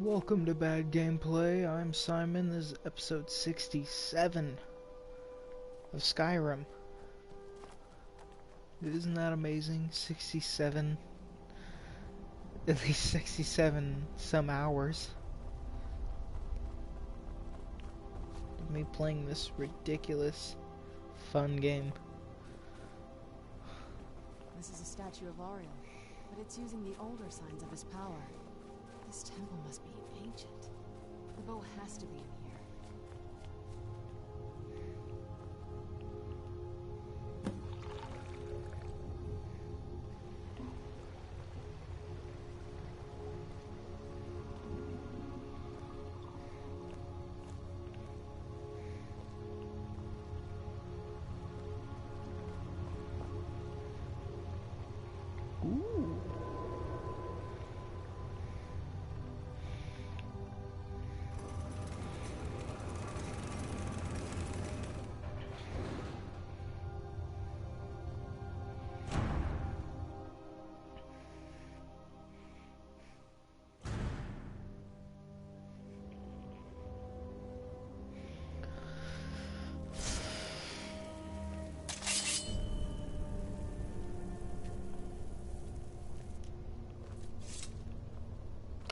Welcome to Bad Gameplay. I'm Simon. This is episode 67 of Skyrim. Isn't that amazing? 67. At least 67 some hours. Of me playing this ridiculous, fun game. This is a statue of Ariel, but it's using the older signs of his power. This temple must be ancient. The bow has to be in here. Ooh.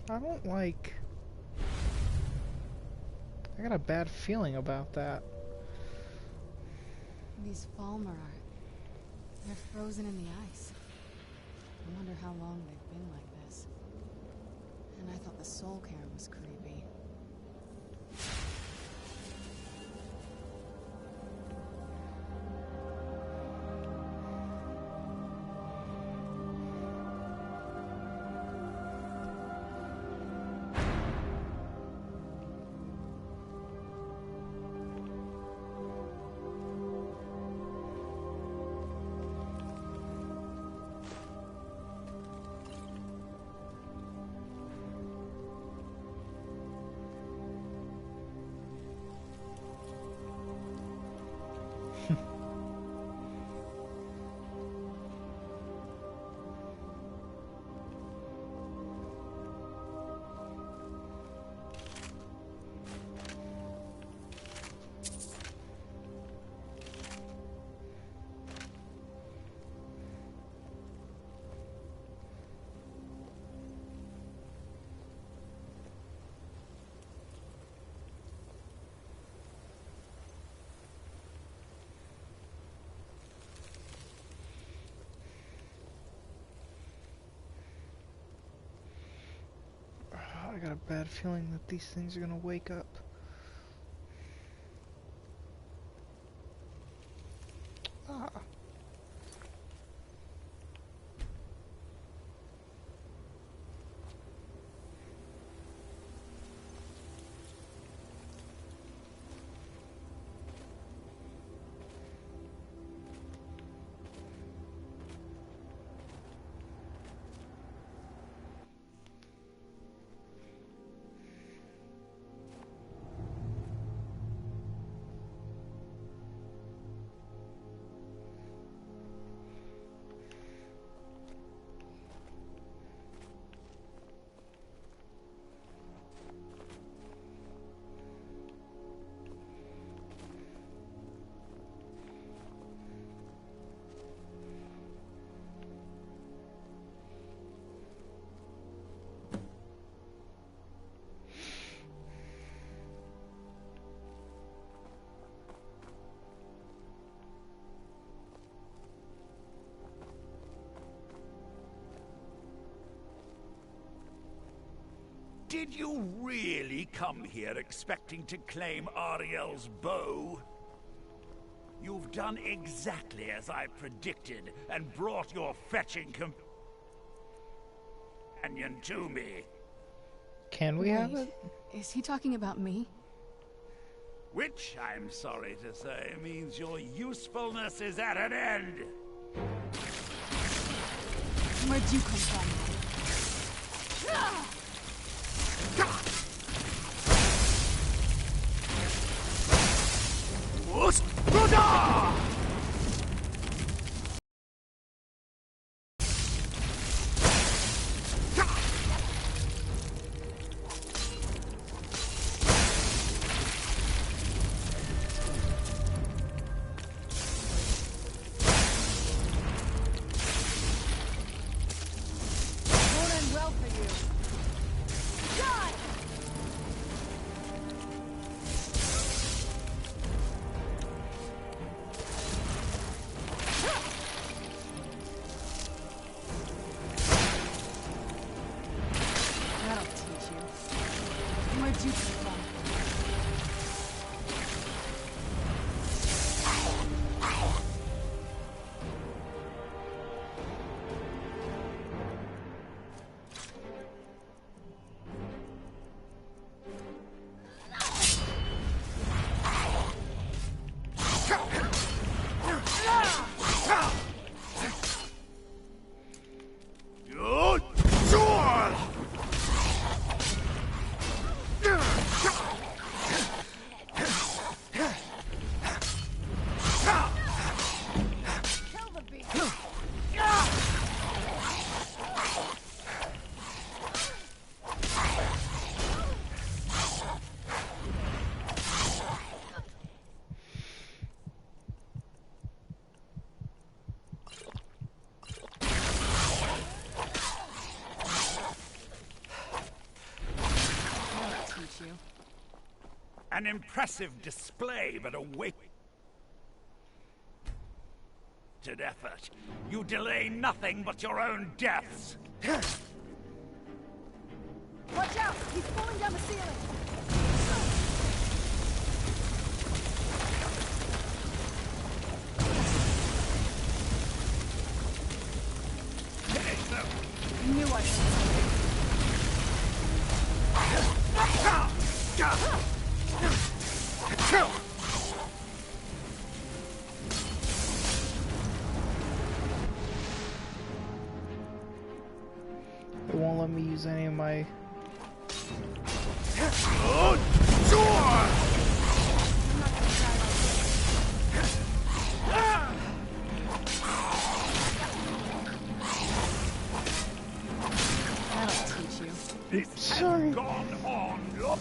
I don't like... I got a bad feeling about that. These Falmer are... they're frozen in the ice. I wonder how long they've been like this. And I thought the soul care was creepy. I got a bad feeling that these things are gonna wake up. Ah. Did you really come here expecting to claim Ariel's bow? You've done exactly as I predicted and brought your fetching companion to me. Can we have it? Is he talking about me? Which, I'm sorry to say, means your usefulness is at an end. Where'd you come from? Where'd you come from? An impressive display, but a wasted effort. You delay nothing but your own deaths. Watch out! He's falling down the ceiling! I knew I It won't let me use any of my... That'll teach you. This Sorry. has gone on. Look.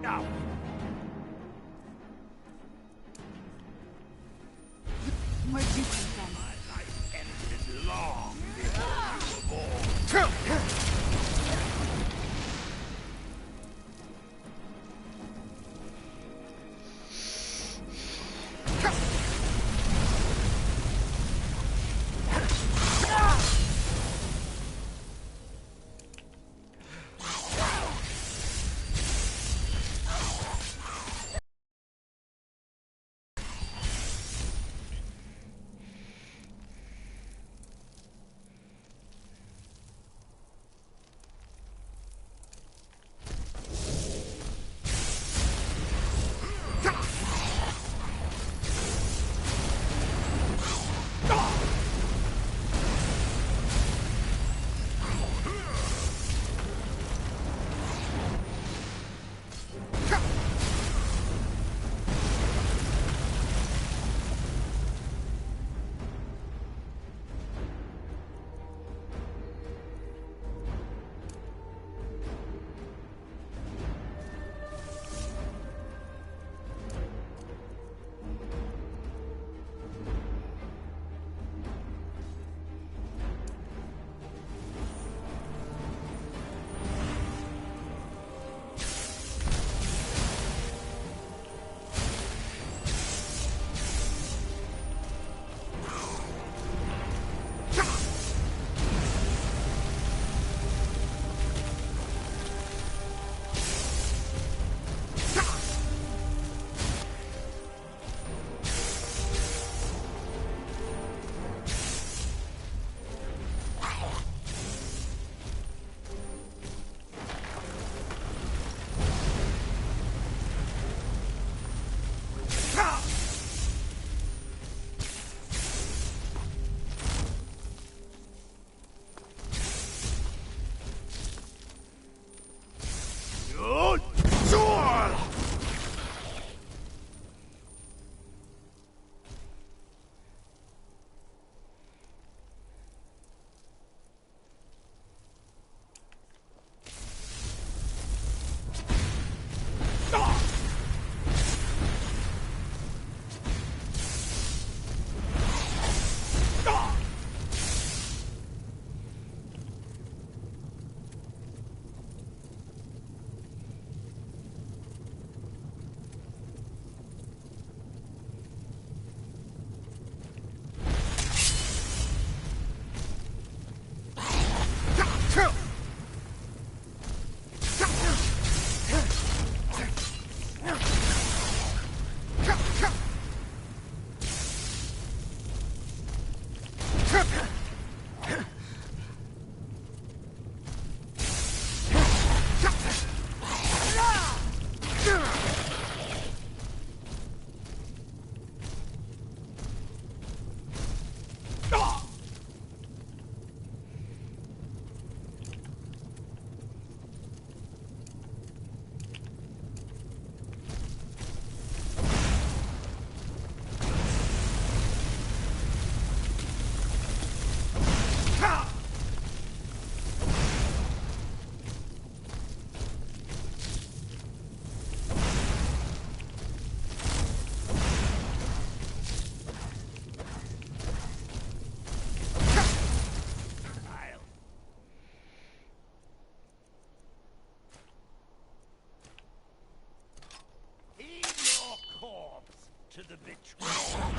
Now. Where'd you come from? My life ended long before you were born.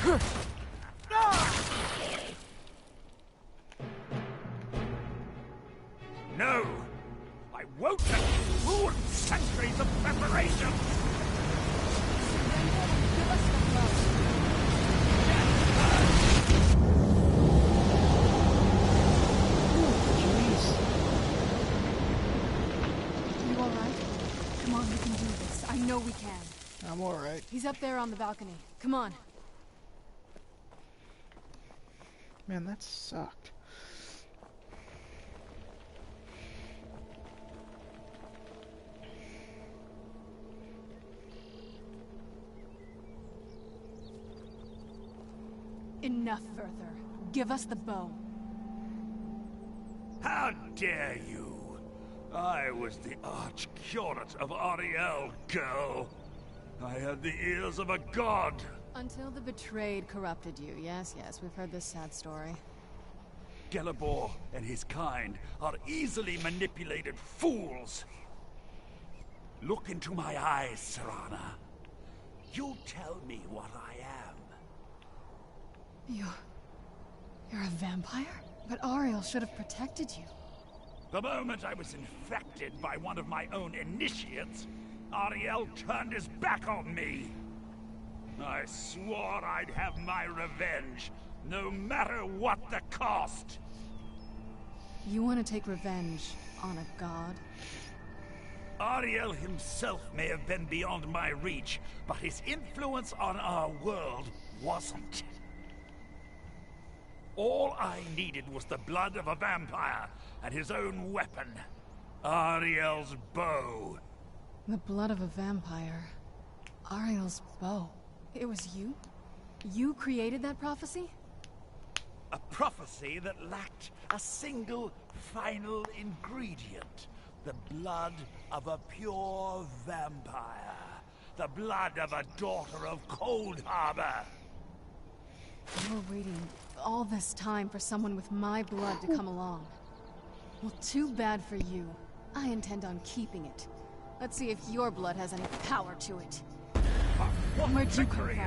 No! I won't let you ruin centuries of preparation! Give us the bow. You alright? Come on, we can do this. I know we can. I'm alright. He's up there on the balcony. Come on. Man, that sucked. Enough, Werther. Give us the bow. How dare you! I was the arch-curate of Ariel, girl. I had the ears of a god. Until the betrayed corrupted you. Yes, yes, we've heard this sad story. Gelibor and his kind are easily manipulated fools. Look into my eyes, Serana. You tell me what I am. You're a vampire? But Ariel should have protected you. The moment I was infected by one of my own initiates, Ariel turned his back on me. I swore I'd have my revenge, no matter what the cost. You want to take revenge on a god? Ariel himself may have been beyond my reach, but his influence on our world wasn't. All I needed was the blood of a vampire and his own weapon, Ariel's bow. The blood of a vampire. Ariel's bow. It was you? You created that prophecy? A prophecy that lacked a single final ingredient. The blood of a pure vampire. The blood of a daughter of Cold Harbor. You were waiting all this time for someone with my blood to come along. Well, too bad for you. I intend on keeping it. Let's see if your blood has any power to it. Where'd you come from?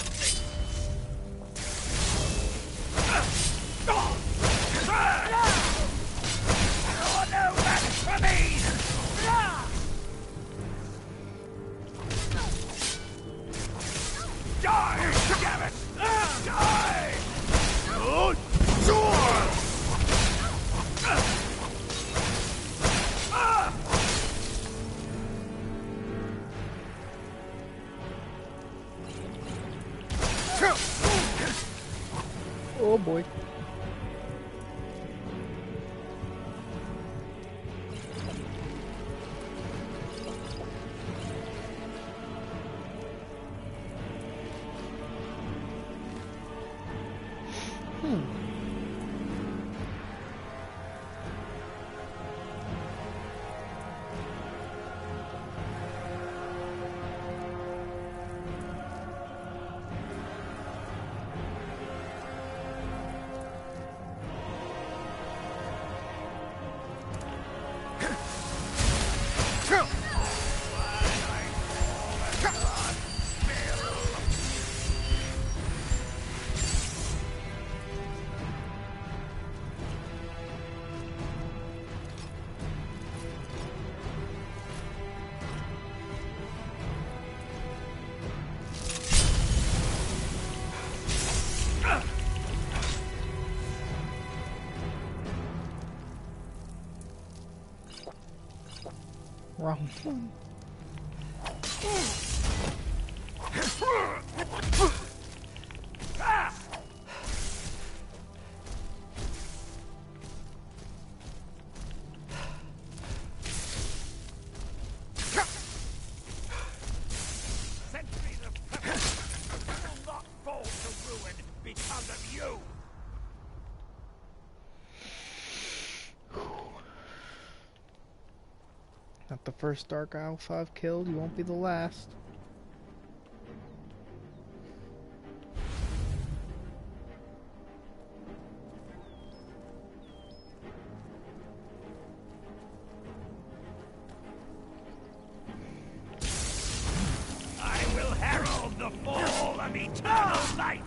Oh, no match for me! Die, damn it! Die! Oh, sure! Oh boy. Wrong one. Centuries of preparation will not fall to ruin because of you! Not the first Dark Alpha I've killed, you won't be the last. I will herald the fall of eternal light!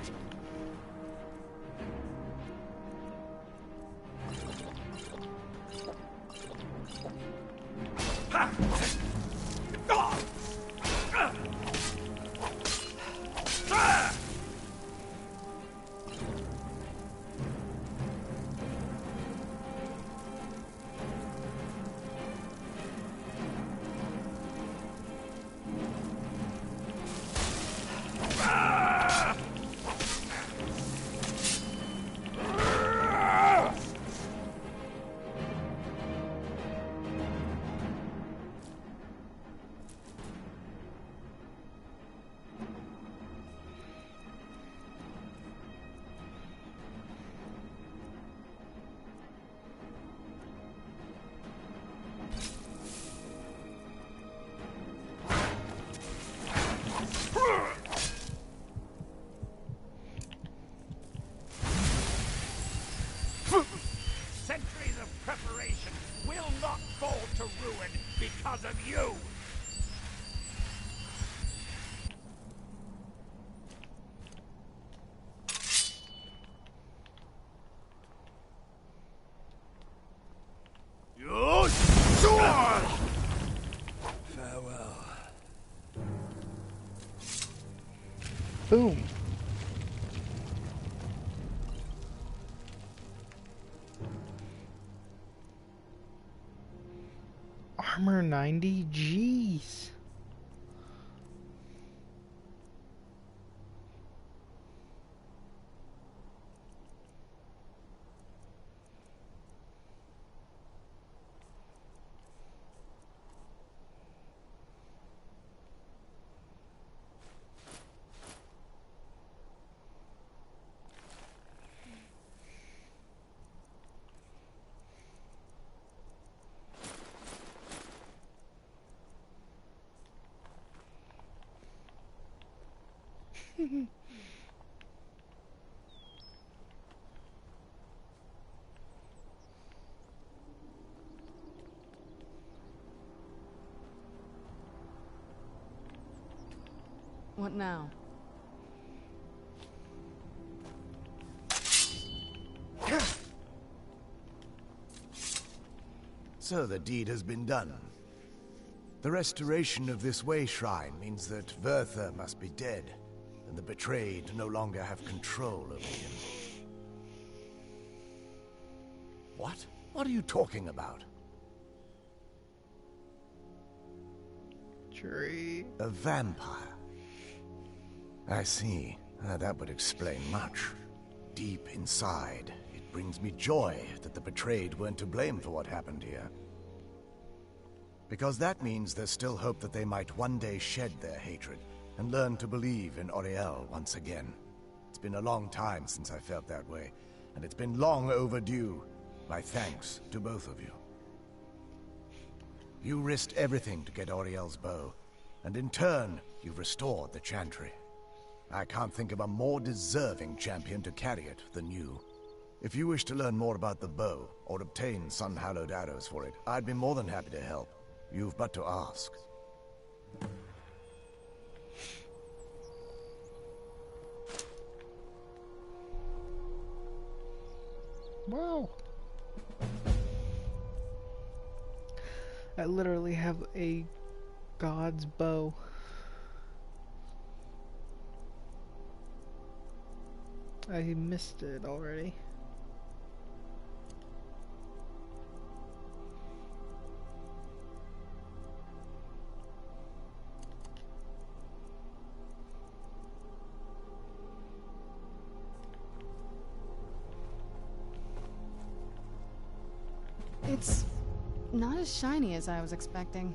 Centuries of preparation will not fall to ruin because of you! Your sword! Farewell. Boom. Armor 90? Jeez. What now? So the deed has been done. The restoration of this way shrine means that Verther must be dead, and the betrayed no longer have control over him. What? What are you talking about? Tree. A vampire. I see. That would explain much. Deep inside, it brings me joy that the betrayed weren't to blame for what happened here. Because that means there's still hope that they might one day shed their hatred and learn to believe in Auriel once again. It's been a long time since I felt that way, and it's been long overdue. My thanks to both of you. You risked everything to get Auriel's bow, and in turn, you've restored the Chantry. I can't think of a more deserving champion to carry it than you. If you wish to learn more about the bow, or obtain sun-hallowed arrows for it, I'd be more than happy to help. You've but to ask. Wow. I literally have a god's bow. I missed it already. It's not as shiny as I was expecting.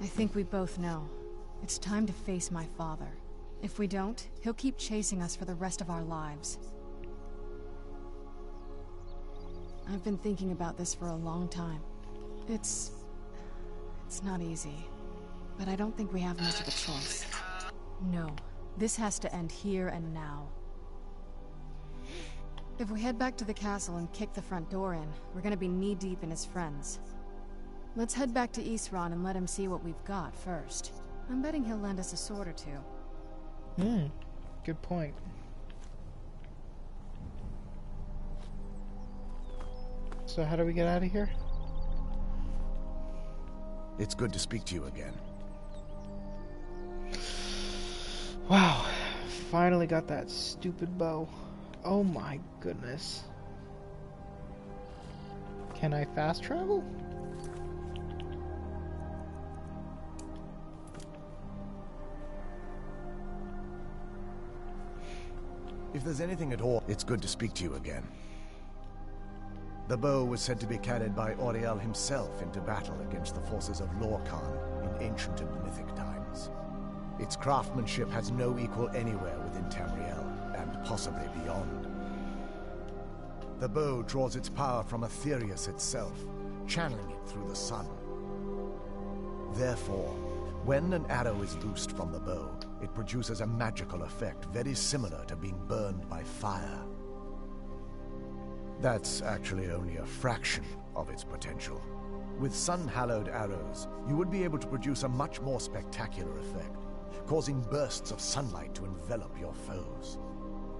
I think we both know. It's time to face my father. If we don't, he'll keep chasing us for the rest of our lives. I've been thinking about this for a long time. It's not easy, but I don't think we have much of a choice. No, this has to end here and now. If we head back to the castle and kick the front door in, we're gonna be knee-deep in his friends. Let's head back to Isran and let him see what we've got first. I'm betting he'll lend us a sword or two. Good point. So how do we get out of here? It's good to speak to you again. Wow, finally got that stupid bow. Oh my goodness. Can I fast travel? If there's anything at all, it's good to speak to you again. The bow was said to be carried by Auriel himself into battle against the forces of Lorcan in ancient and mythic times. Its craftsmanship has no equal anywhere within Tamriel, and possibly beyond. The bow draws its power from Aetherius itself, channeling it through the sun. Therefore, when an arrow is loosed from the bow, it produces a magical effect very similar to being burned by fire. That's actually only a fraction of its potential. With sun-hallowed arrows, you would be able to produce a much more spectacular effect, causing bursts of sunlight to envelop your foes.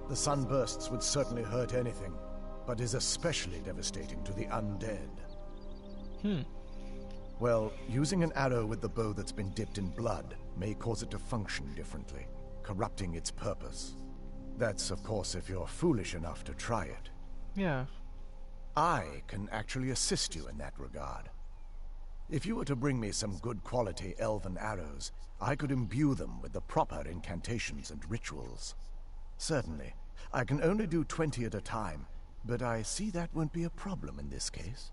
The sunbursts would certainly hurt anything, but is especially devastating to the undead. Well, using an arrow with the bow that's been dipped in blood may cause it to function differently, corrupting its purpose. That's, of course, if you're foolish enough to try it. Yeah. I can actually assist you in that regard. If you were to bring me some good quality elven arrows, I could imbue them with the proper incantations and rituals. Certainly. I can only do 20 at a time, but I see that won't be a problem in this case.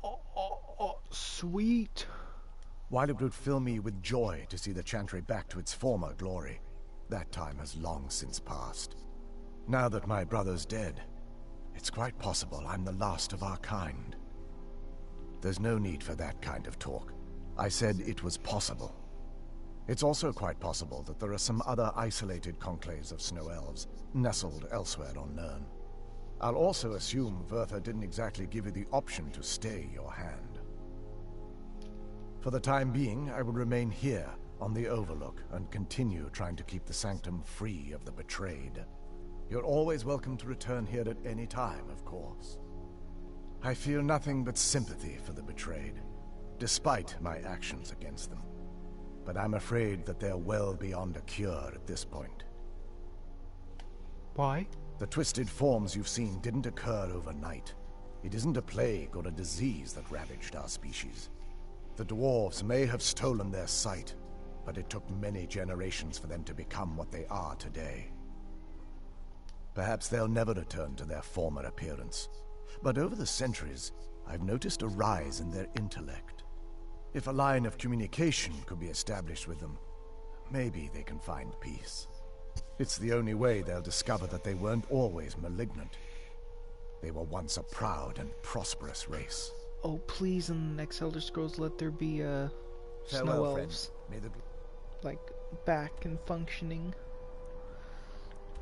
Oh, sweet. While it would fill me with joy to see the Chantry back to its former glory, that time has long since passed. Now that my brother's dead, it's quite possible I'm the last of our kind. There's no need for that kind of talk. I said it was possible. It's also quite possible that there are some other isolated conclaves of snow elves, nestled elsewhere on Nirn. I'll also assume Vertha didn't exactly give you the option to stay your hand. For the time being, I will remain here, on the Overlook, and continue trying to keep the Sanctum free of the betrayed. You're always welcome to return here at any time, of course. I feel nothing but sympathy for the betrayed, despite my actions against them. But I'm afraid that they're well beyond a cure at this point. Why? The twisted forms you've seen didn't occur overnight. It isn't a plague or a disease that ravaged our species. The dwarves may have stolen their sight, but it took many generations for them to become what they are today. Perhaps they'll never return to their former appearance. But over the centuries, I've noticed a rise in their intellect. If a line of communication could be established with them, maybe they can find peace. It's the only way they'll discover that they weren't always malignant. They were once a proud and prosperous race. Oh, please, in the next Elder Scrolls, let there be, snow Farewell, elves. May the... Like, back and functioning.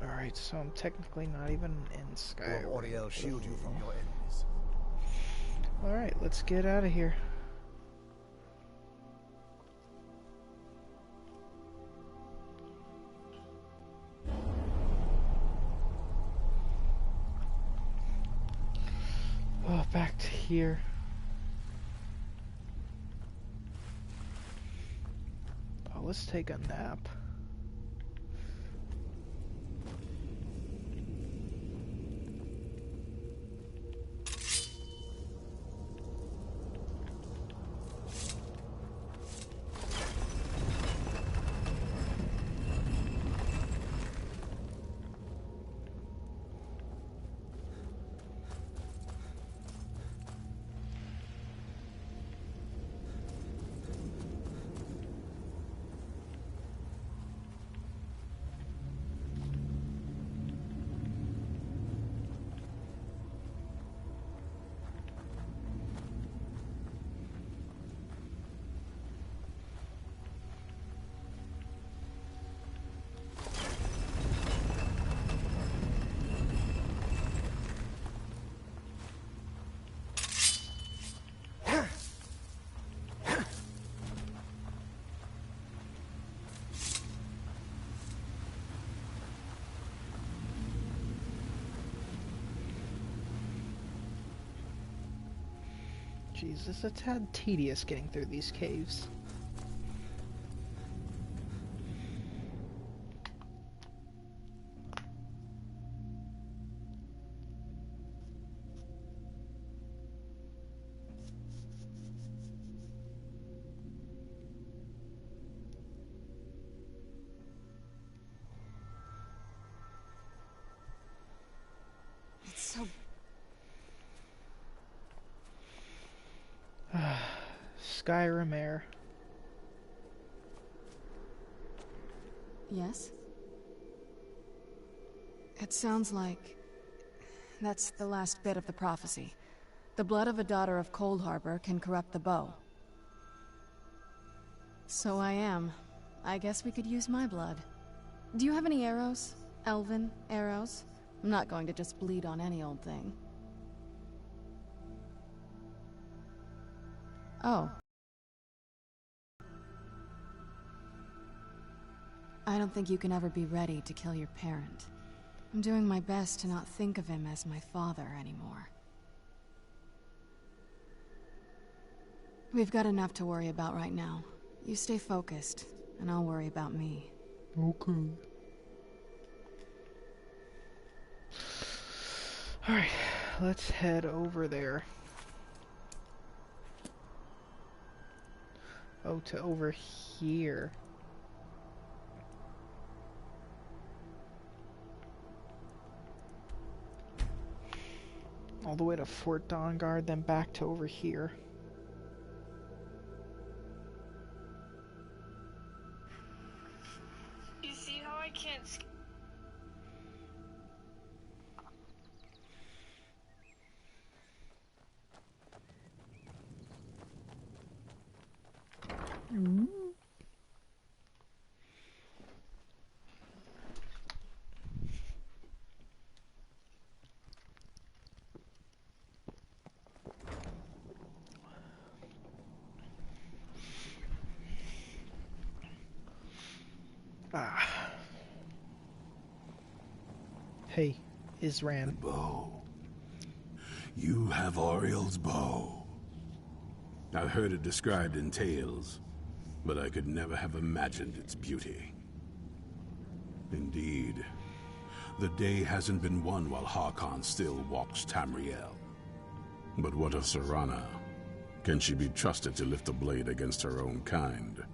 Alright, so I'm technically not even in Skyrim. Will Auriel shield you from your enemies? Alright, let's get out of here. Oh, back to here. Oh, let's take a nap. Jesus, it's had tedious getting through these caves. It's so... Skyrim air. Yes? It sounds like... that's the last bit of the prophecy. The blood of a daughter of Cold Harbor can corrupt the bow. So I am. I guess we could use my blood. Do you have any arrows? Elven arrows? I'm not going to just bleed on any old thing. Oh. I don't think you can ever be ready to kill your parent. I'm doing my best to not think of him as my father anymore. We've got enough to worry about right now. You stay focused, and I'll worry about me. Okay. Alright, let's head over there. Oh, to over here. All the way to Fort Dawnguard, then back to over here. You see how I can't Hey, Isran. Bow. You have Ariel's bow. I've heard it described in tales, but I could never have imagined its beauty. Indeed, the day hasn't been won while Harkon still walks Tamriel. But what of Serana? Can she be trusted to lift a blade against her own kind,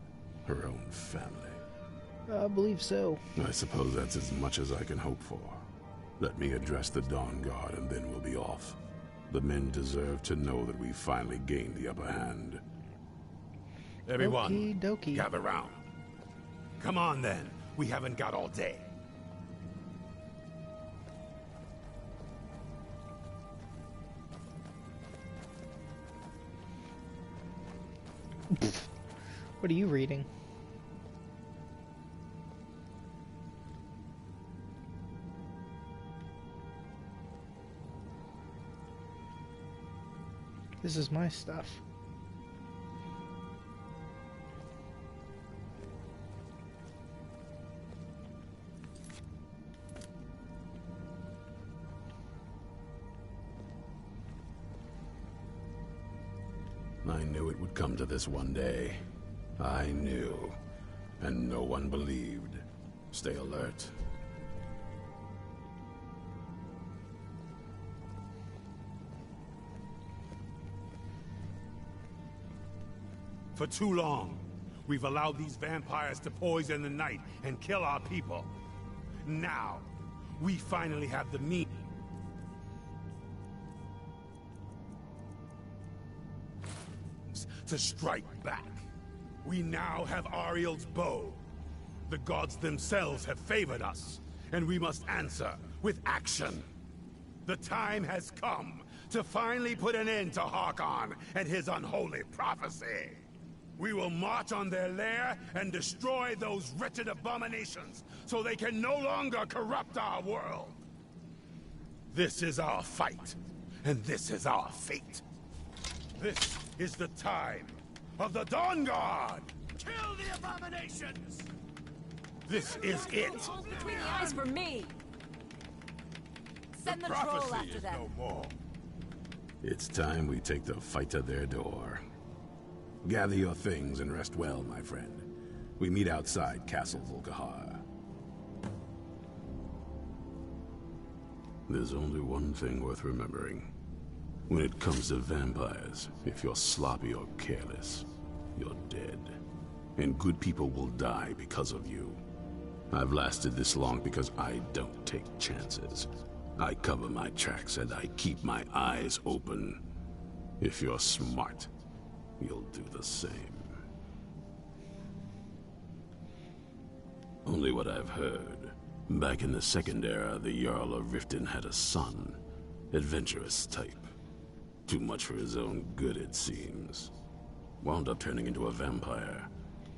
her own family? I believe so. I suppose that's as much as I can hope for. Let me address the Dawnguard and then we'll be off. The men deserve to know that we finally gained the upper hand. Everyone, Okie dokie. gather round. Come on then, we haven't got all day. What are you reading? This is my stuff. I knew it would come to this one day. I knew. And no one believed. Stay alert. For too long, we've allowed these vampires to poison the night and kill our people. Now, we finally have the means to strike back. We now have Ariel's bow. The gods themselves have favored us, and we must answer with action. The time has come to finally put an end to Harkon and his unholy prophecy. We will march on their lair and destroy those wretched abominations so they can no longer corrupt our world. This is our fight, and this is our fate. This is the time of the Dawnguard! Kill the abominations! This is it! Between the eyes for me! Send the troll after them. No more. It's time we take the fight to their door. Gather your things and rest well, my friend. We meet outside Castle Volkihar. There's only one thing worth remembering. When it comes to vampires, if you're sloppy or careless, you're dead. And good people will die because of you. I've lasted this long because I don't take chances. I cover my tracks and I keep my eyes open. If you're smart, you'll do the same. Only what I've heard. Back in the Second Era, the Jarl of Riften had a son. Adventurous type. Too much for his own good, it seems. Wound up turning into a vampire.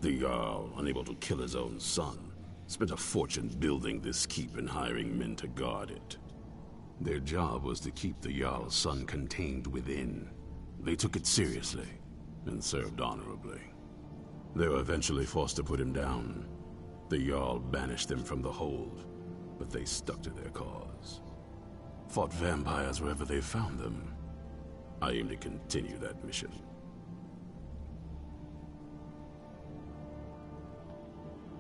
The Jarl, unable to kill his own son, spent a fortune building this keep and hiring men to guard it. Their job was to keep the Jarl's son contained within. They took it seriously and served honorably. They were eventually forced to put him down. The Jarl banished them from the hold, but they stuck to their cause. Fought vampires wherever they found them. I aim to continue that mission.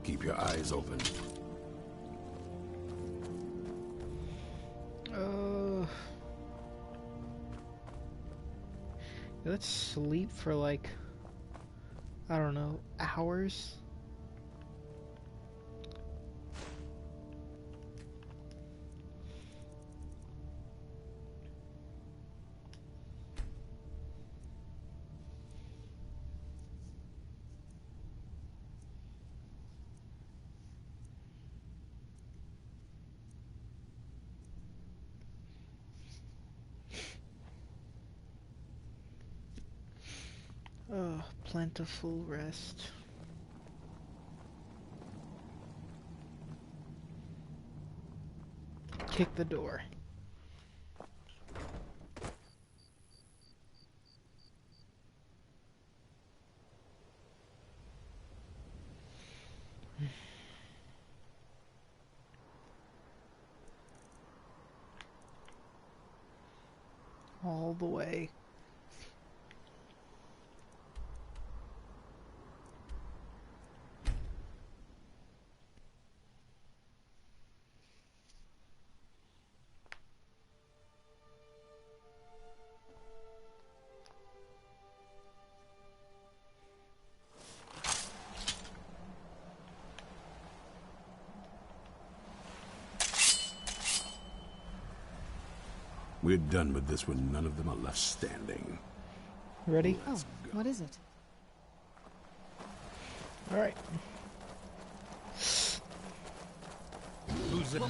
Keep your eyes open. Let's sleep for like, I don't know, hours. Oh, plentiful rest. Kick the door. All the way. We're done with this when none of them are left standing. Ready? Oh, what is it? All right. Who's it?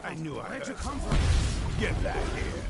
I knew I heard. Where'd you come from? Get back here.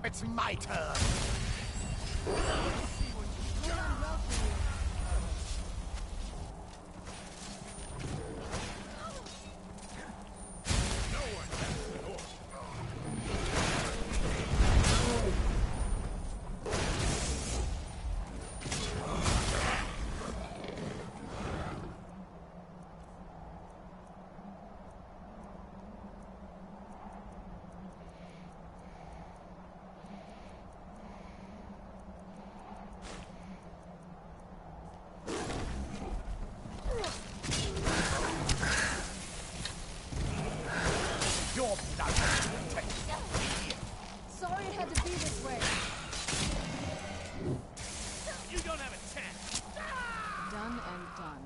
It's my turn. Done and done.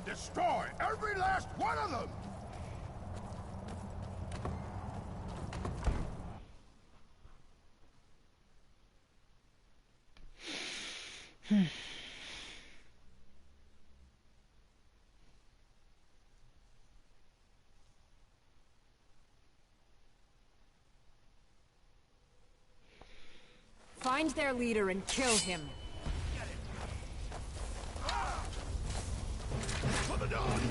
Destroy every last one of them! Find their leader and kill him. For the dawn!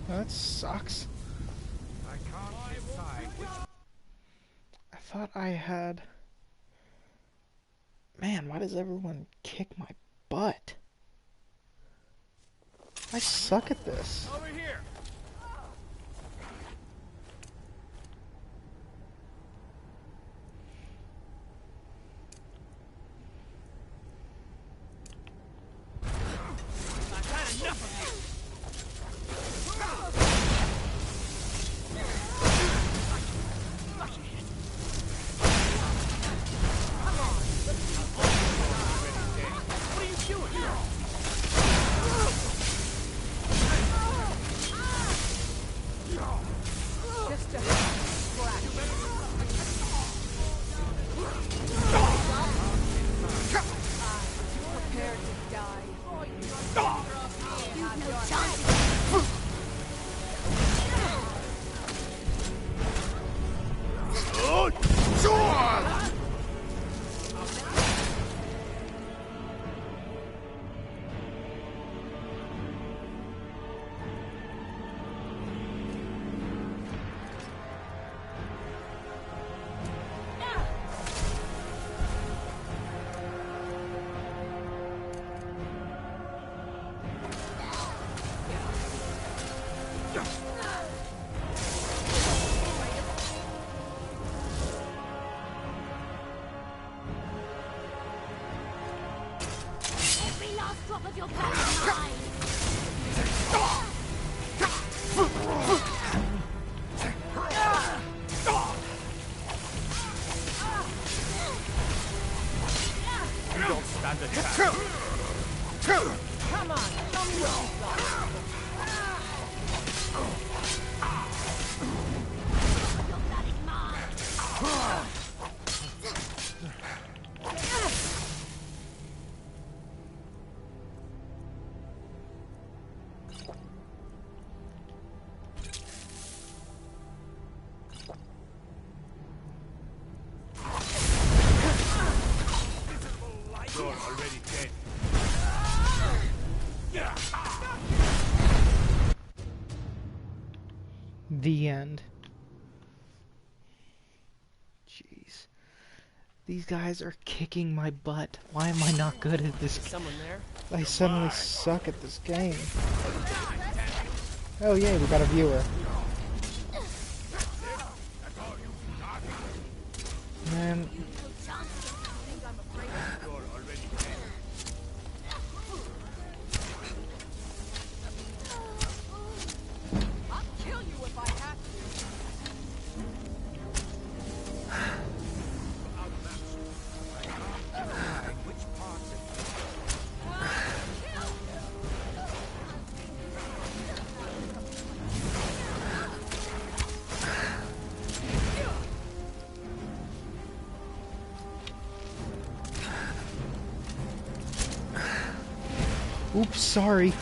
That sucks. I can't decide which... I thought I had... Man, why does everyone kick my butt? I suck at this. Over here! I've had enough of you! What are you doing? Just a scratch. Prepare to die. You have no chance. Every last drop of your blood is mine. You don't stand a chance. Come on, show me what you've got. Your blood is mine. You're already dead. The end. Jeez. These guys are kicking my butt. Why am I not good at this? Someone there? I suddenly suck at this game. Oh yay, we got a viewer. Man, You're already dead. I'll kill you if I have to. Which parts of Oops, sorry.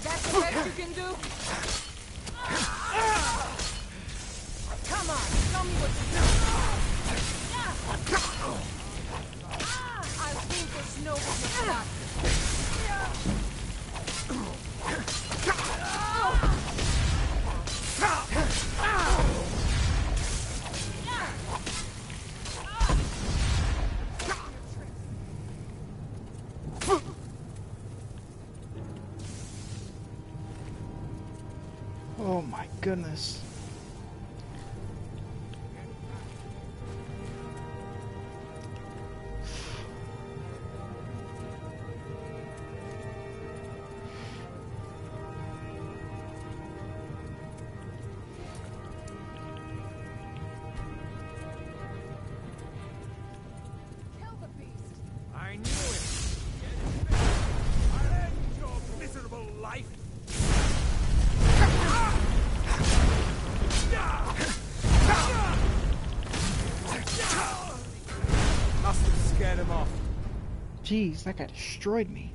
That's the best you can do? Come on, show me what you do. I've been for snow with your blood. Oh my goodness. Kill the beast. I knew it! I'll end your miserable life! Must have scared him off. Jeez, that guy destroyed me.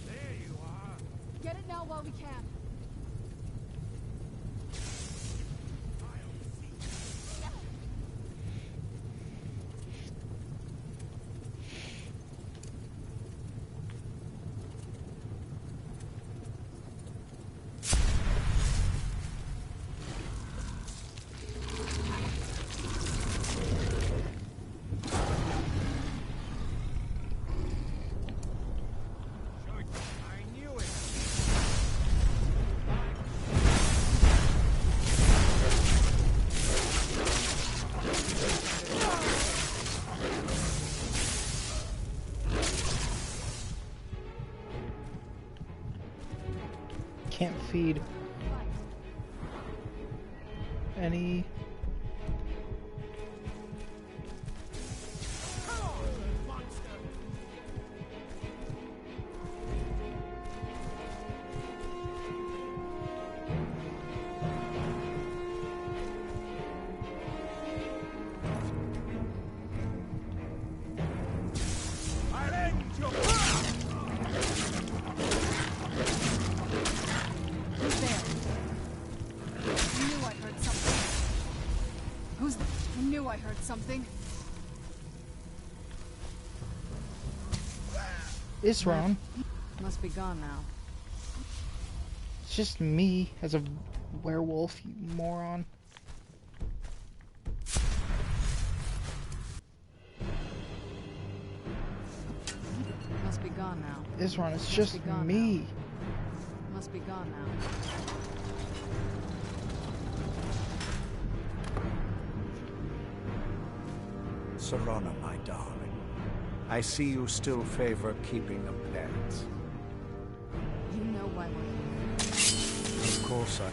There you are. Get it now while we can. I knew it. Can't feed any. Come on, monster. I'll end your... Who's there? I knew I heard something. Who's there? I knew I heard something. It's Ron. Must be gone now. It's just me as a werewolf, you moron. Must be gone now. Isron, it's Must just be gone me. Must be gone now. Serana, my darling. I see you still favor keeping a pet. You know why we're here. Of course I...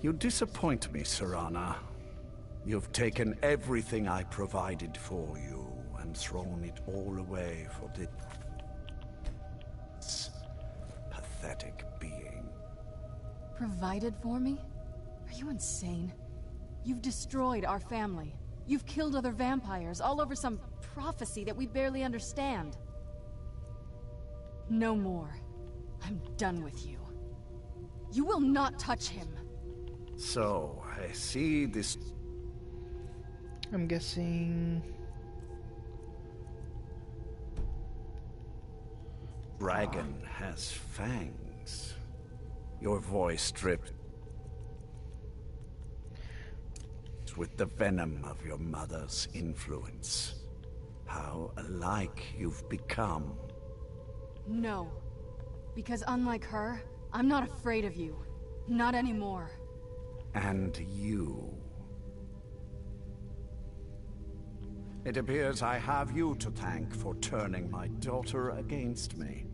You disappoint me, Serana. You've taken everything I provided for you and thrown it all away for this pathetic being. Provided for me? Are you insane? You've destroyed our family. You've killed other vampires, all over some prophecy that we barely understand. No more. I'm done with you. You will not touch him. So, I see this... I'm guessing... Dragon has fangs. Your voice dripped with the venom of your mother's influence. How alike you've become. No. Because unlike her, I'm not afraid of you. Not anymore. And you. It appears I have you to thank for turning my daughter against me.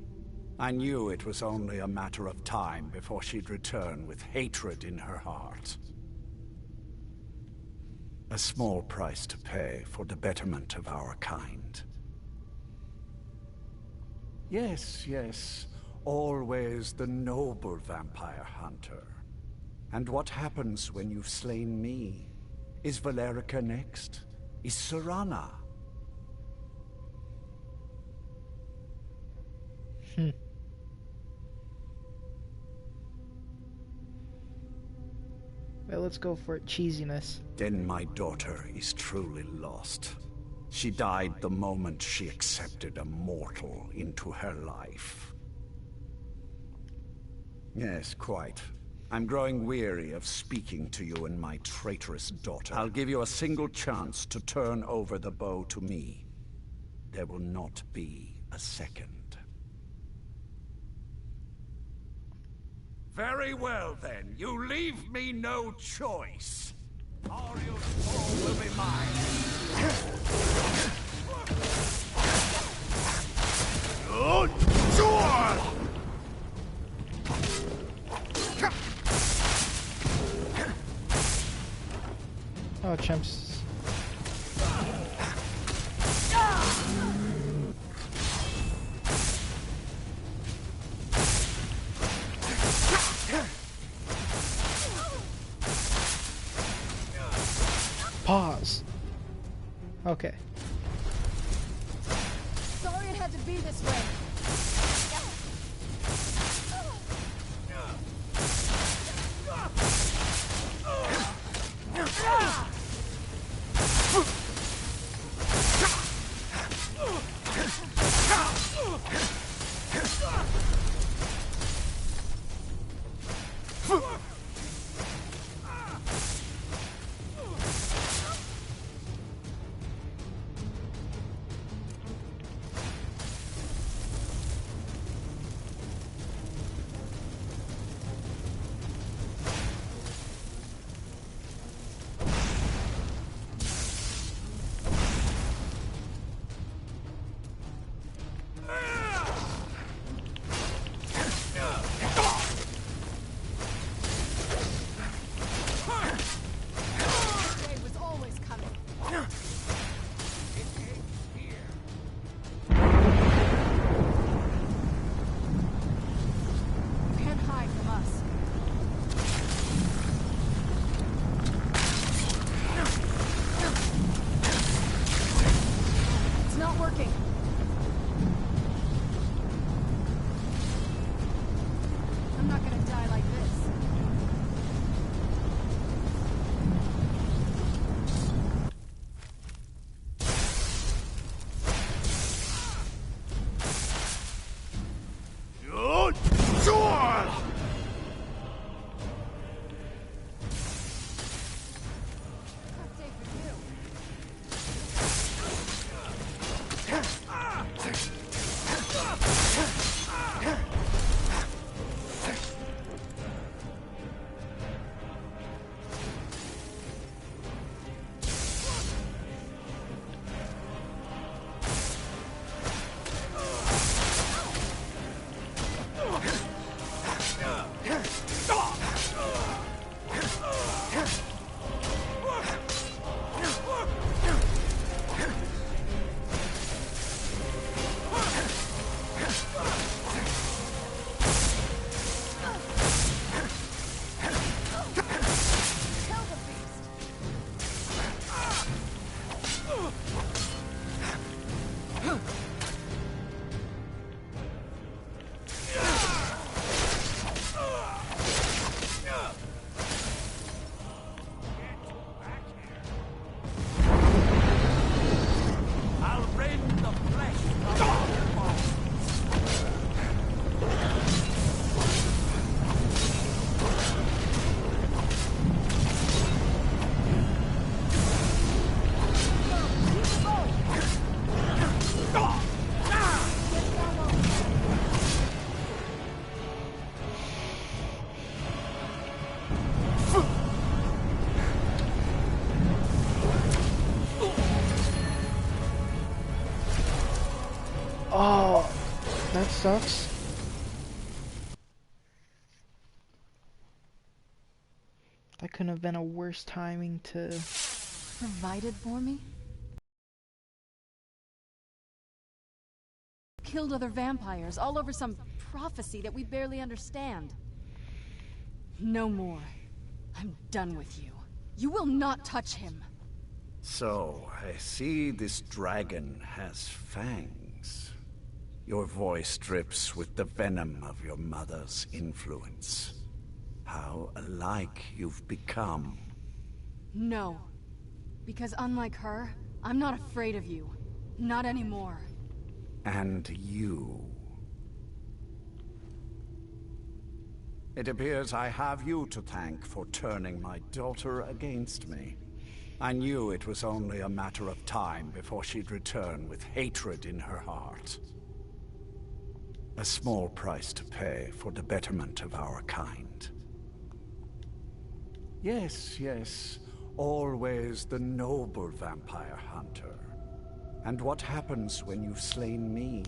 I knew it was only a matter of time before she'd return with hatred in her heart. A small price to pay for the betterment of our kind. Yes, yes, always the noble vampire hunter. And what happens when you've slain me? Is Valerica next? Is Serana? Well, let's go for it. Cheesiness. Then my daughter is truly lost. She died the moment she accepted a mortal into her life. Yes, quite. I'm growing weary of speaking to you and my traitorous daughter. I'll give you a single chance to turn over the bow to me. There will not be a second. Very well, then. You leave me no choice. Ariel's fall will be mine. Oh, chimps. Pause. Okay. Sorry it had to be this way. that sucks. That couldn't have been a worse timing to... Provided for me? Killed other vampires, all over some prophecy that we barely understand. No more. I'm done with you. You will not touch him. So, I see this dragon has fangs. Your voice drips with the venom of your mother's influence. How alike you've become. No. Because unlike her, I'm not afraid of you. Not anymore. And you. It appears I have you to thank for turning my daughter against me. I knew it was only a matter of time before she'd return with hatred in her heart. A small price to pay for the betterment of our kind. Yes, yes, always the noble vampire hunter. And what happens when you've slain me?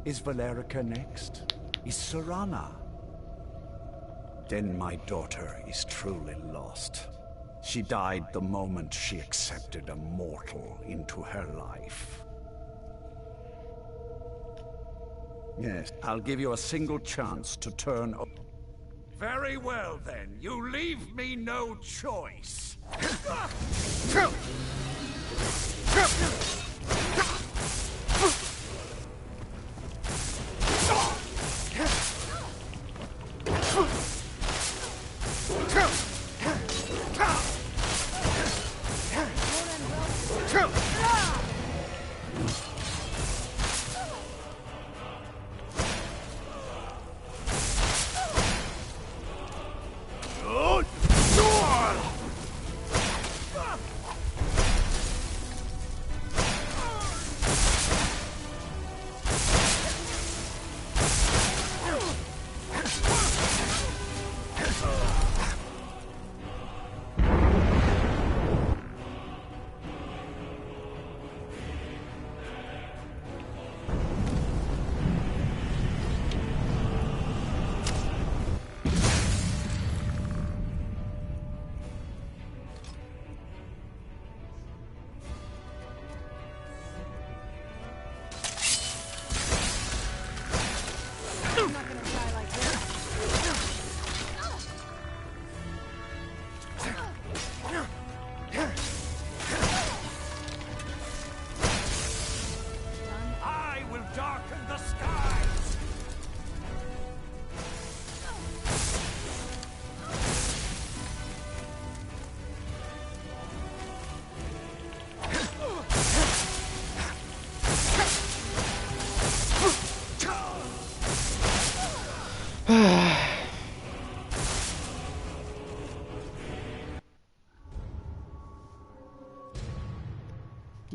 Is Valerica next? Is Serana? Then my daughter is truly lost. She died the moment she accepted a mortal into her life. Yes, I'll give you a single chance to turn up. Very well then, you leave me no choice.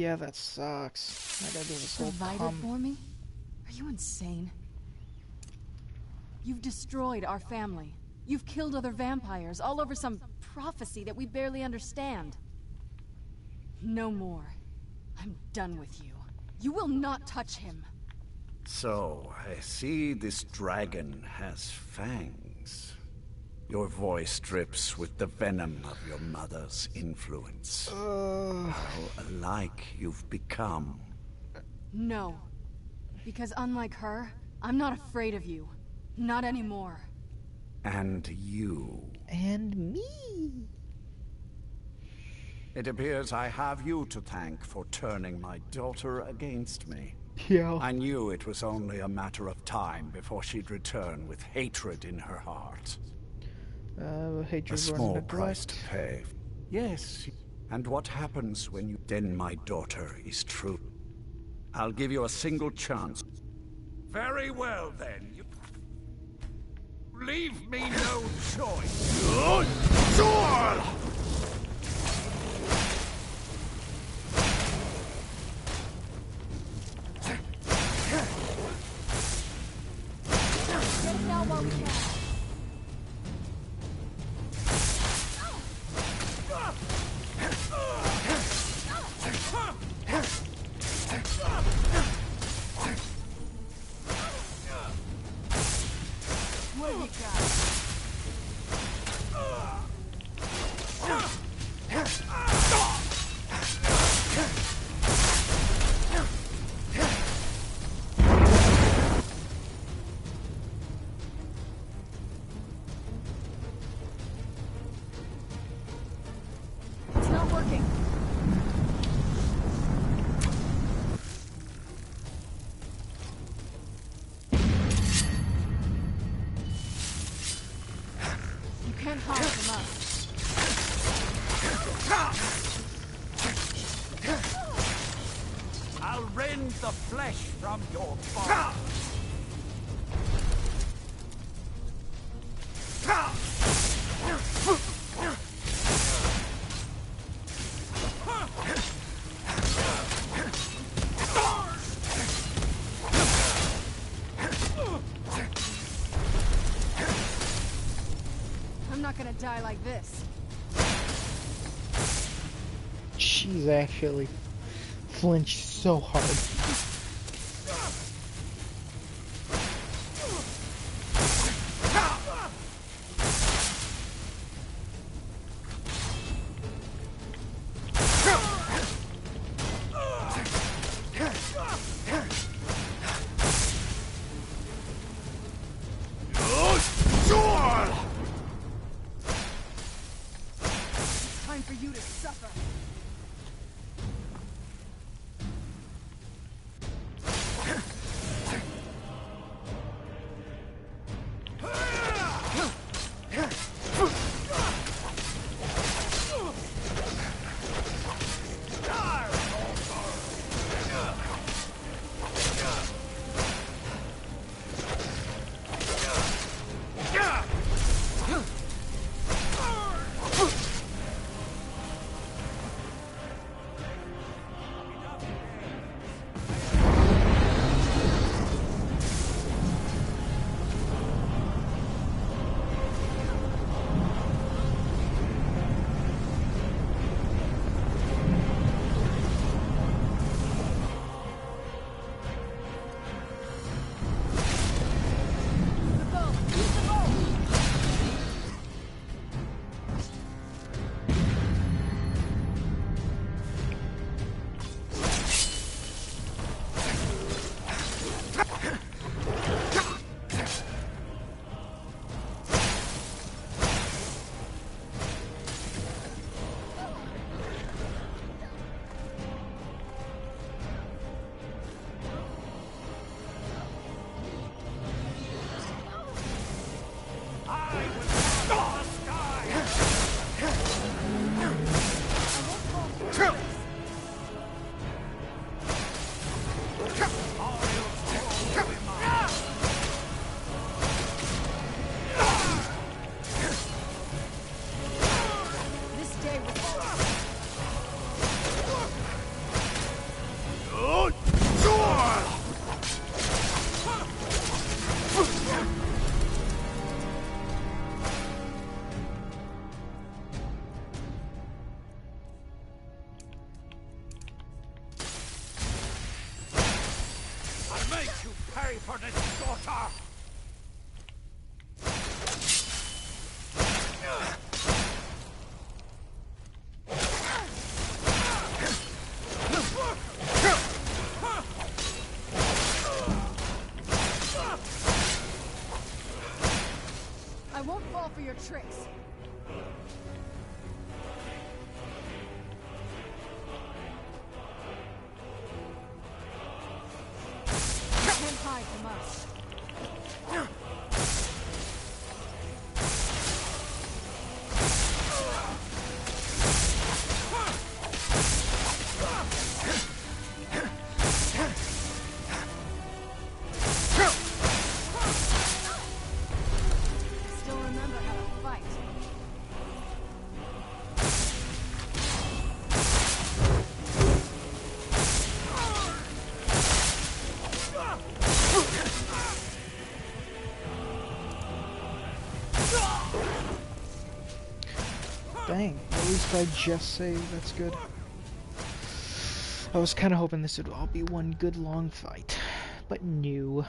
Yeah, that sucks. I gotta do this whole Provided for me? Are you insane? You've destroyed our family. You've killed other vampires, all over some prophecy that we barely understand. No more. I'm done with you. You will not touch him. So, I see this dragon has fangs. Your voice drips with the venom of your mother's influence. How alike you've become. No. Because unlike her, I'm not afraid of you. Not anymore. And you. And me. It appears I have you to thank for turning my daughter against me. Yeah. I knew it was only a matter of time before she'd return with hatred in her heart. Hatred, a small price to pay. Yes. And what happens when you... Then my daughter is true. I'll give you a single chance. Very well then. You... Leave me no choice. Get it now while we can. you got? It's not working. You can't hide from us. I'll rend the flesh from your body. I'm not gonna die like this. She's actually flinched so hard. It's time for you to suffer. Pay for this slaughter! I won't fall for your tricks. You can't hide from us. Still remember how to fight. Dang, at least I just saved, that's good. I was kind of hoping this would all be one good long fight, but no.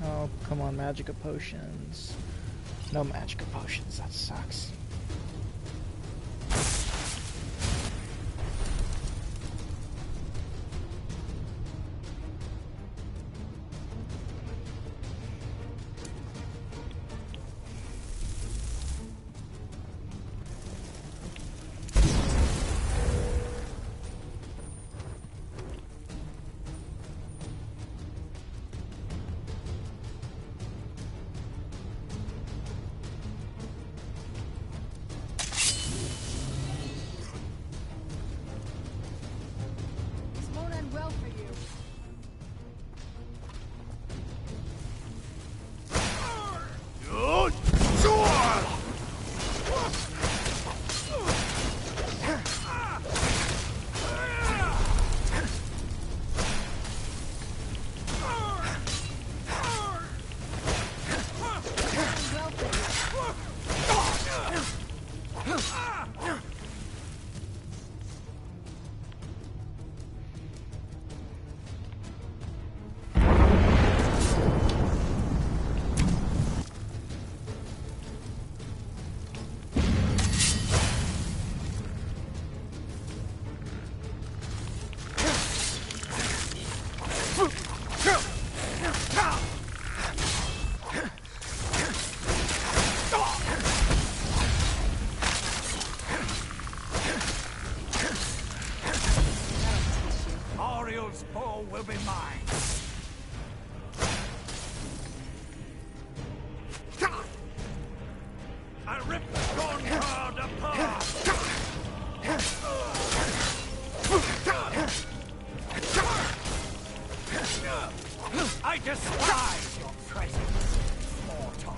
Oh, come on, magica potions. No magica potions, that sucks. This won't end well for you. Ariel's bow will be mine. I rip the Dawnguard apart. I despise your presence, mortal.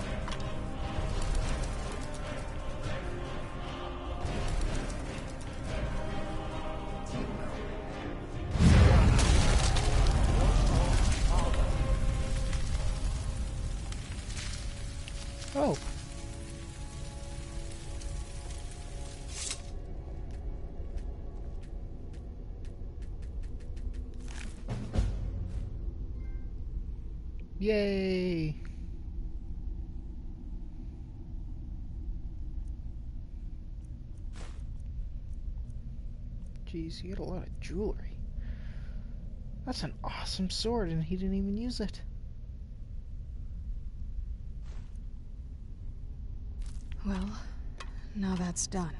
Oh. Yay. Jeez, you get a lot of jewelry. That's an awesome sword, and he didn't even use it. Well, now that's done.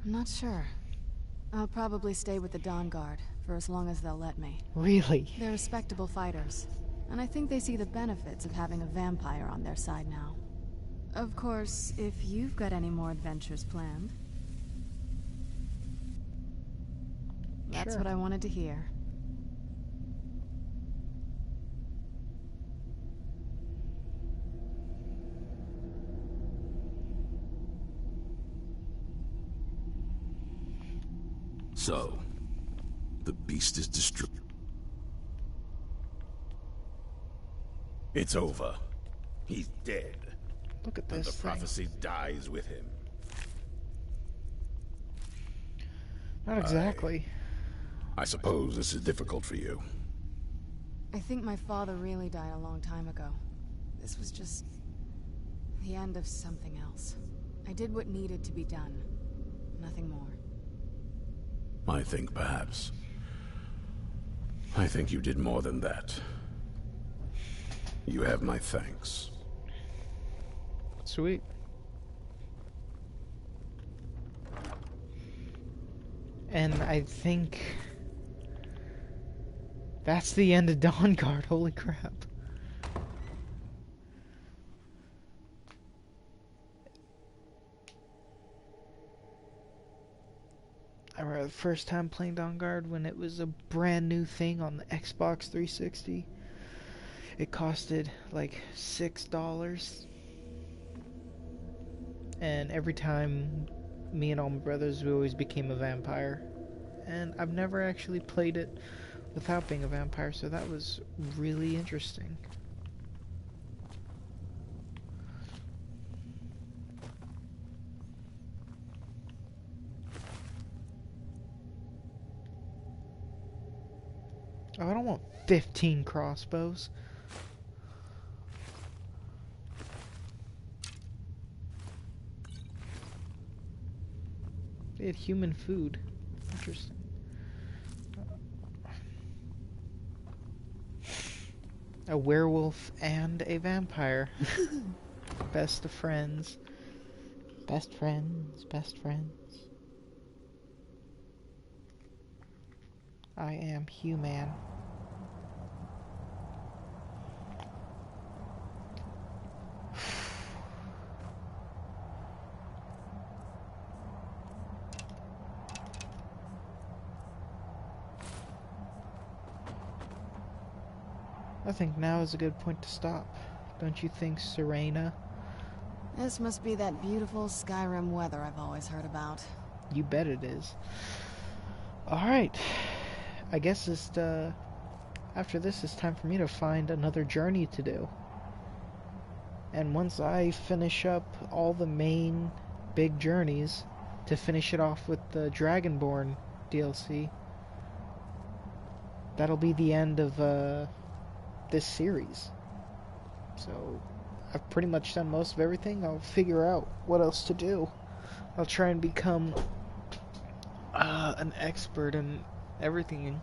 I'm not sure. I'll probably stay with the Dawnguard for as long as they'll let me. Really? They're respectable fighters, and I think they see the benefits of having a vampire on their side now. Of course, if you've got any more adventures planned. That's Sure. what I wanted to hear. So, the beast is destroyed. It's over. He's dead. Look at And this the thing. prophecy dies with him. Not exactly. I suppose this is difficult for you. I think my father really died a long time ago. This was just the end of something else. I did what needed to be done. Nothing more. I think perhaps. I think you did more than that. You have my thanks. Sweet. And I think that's the end of Dawnguard. Holy crap. I remember the first time playing Dawnguard when it was a brand new thing on the Xbox 360. It costed like $6. And every time me and all my brothers, we always became a vampire. And I've never actually played it without being a vampire, so that was really interesting. Oh, I don't want 15 crossbows. They had human food. Interesting. A werewolf and a vampire. Best of friends. Best friends, best friends. I am human. I think now is a good point to stop. Don't you think, Serena? This must be that beautiful Skyrim weather I've always heard about. You bet it is. Alright. I guess after this, it's time for me to find another journey to do. And once I finish up all the main big journeys, to finish it off with the Dragonborn DLC, that'll be the end of this series. So I've pretty much done most of everything. I'll figure out what else to do. I'll try and become an expert in everything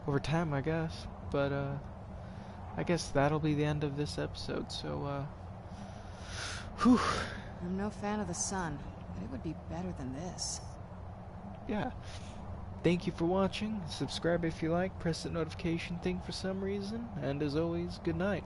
over time, I guess. But I guess that'll be the end of this episode. So whew. I'm no fan of the sun, but it would be better than this. Yeah. Thank you for watching. Subscribe if you like. Press the notification thing for some reason. And as always, good night.